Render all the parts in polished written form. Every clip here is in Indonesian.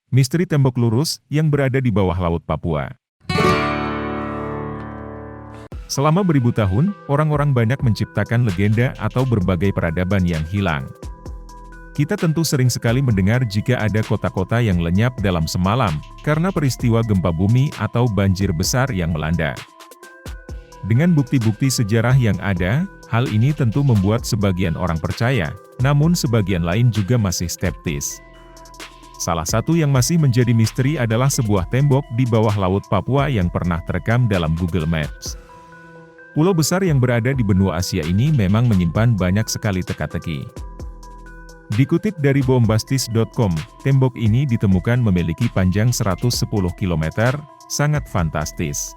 Misteri tembok lurus yang berada di bawah laut Papua. Selama beribu tahun, orang-orang banyak menciptakan legenda atau berbagai peradaban yang hilang. Kita tentu sering sekali mendengar jika ada kota-kota yang lenyap dalam semalam, karena peristiwa gempa bumi atau banjir besar yang melanda. Dengan bukti-bukti sejarah yang ada, hal ini tentu membuat sebagian orang percaya, namun sebagian lain juga masih skeptis. Salah satu yang masih menjadi misteri adalah sebuah tembok di bawah laut Papua yang pernah terekam dalam Google Maps. Pulau besar yang berada di benua Asia ini memang menyimpan banyak sekali teka-teki. Dikutip dari bombastis.com, tembok ini ditemukan memiliki panjang 110 km, sangat fantastis.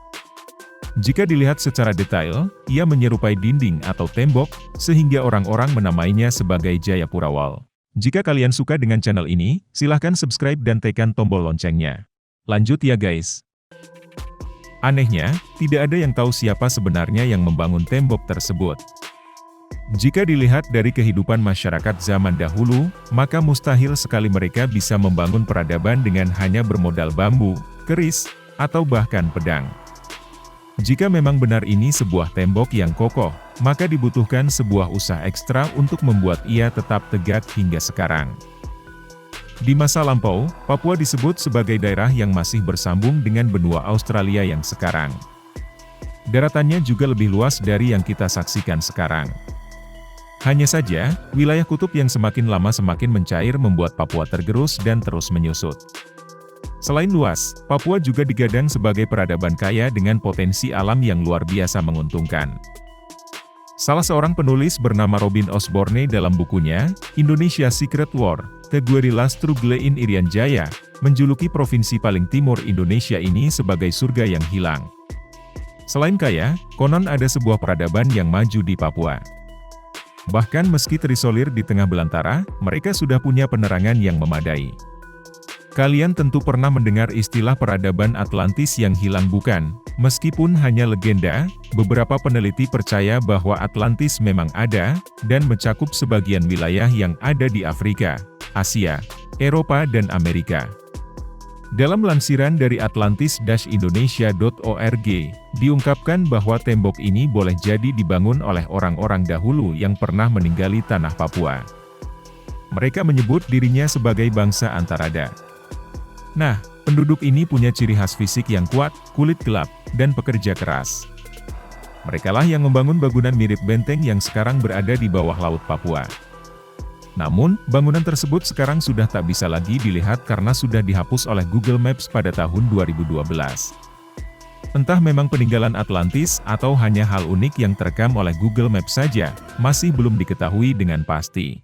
Jika dilihat secara detail, ia menyerupai dinding atau tembok, sehingga orang-orang menamainya sebagai Jayapura Wall. Jika kalian suka dengan channel ini, silahkan subscribe dan tekan tombol loncengnya. Lanjut ya guys. Anehnya, tidak ada yang tahu siapa sebenarnya yang membangun tembok tersebut. Jika dilihat dari kehidupan masyarakat zaman dahulu, maka mustahil sekali mereka bisa membangun peradaban dengan hanya bermodal bambu, keris, atau bahkan pedang. Jika memang benar ini sebuah tembok yang kokoh, maka dibutuhkan sebuah usaha ekstra untuk membuat ia tetap tegak hingga sekarang. Di masa lampau, Papua disebut sebagai daerah yang masih bersambung dengan benua Australia yang sekarang. Daratannya juga lebih luas dari yang kita saksikan sekarang. Hanya saja, wilayah kutub yang semakin lama semakin mencair membuat Papua tergerus dan terus menyusut. Selain luas, Papua juga digadang sebagai peradaban kaya dengan potensi alam yang luar biasa menguntungkan. Salah seorang penulis bernama Robin Osborne dalam bukunya, Indonesia Secret War, The Guerrilla Struggle in Irian Jaya, menjuluki provinsi paling timur Indonesia ini sebagai surga yang hilang. Selain kaya, konon ada sebuah peradaban yang maju di Papua. Bahkan meski terisolir di tengah belantara, mereka sudah punya penerangan yang memadai. Kalian tentu pernah mendengar istilah peradaban Atlantis yang hilang bukan? Meskipun hanya legenda, beberapa peneliti percaya bahwa Atlantis memang ada, dan mencakup sebagian wilayah yang ada di Afrika, Asia, Eropa dan Amerika. Dalam lansiran dari atlantis-indonesia.org, diungkapkan bahwa tembok ini boleh jadi dibangun oleh orang-orang dahulu yang pernah meninggali tanah Papua. Mereka menyebut dirinya sebagai bangsa Antarada. Nah, penduduk ini punya ciri khas fisik yang kuat, kulit gelap, dan pekerja keras. Merekalah yang membangun bangunan mirip benteng yang sekarang berada di bawah laut Papua. Namun, bangunan tersebut sekarang sudah tak bisa lagi dilihat karena sudah dihapus oleh Google Maps pada tahun 2012. Entah memang peninggalan Atlantis atau hanya hal unik yang terekam oleh Google Maps saja, masih belum diketahui dengan pasti.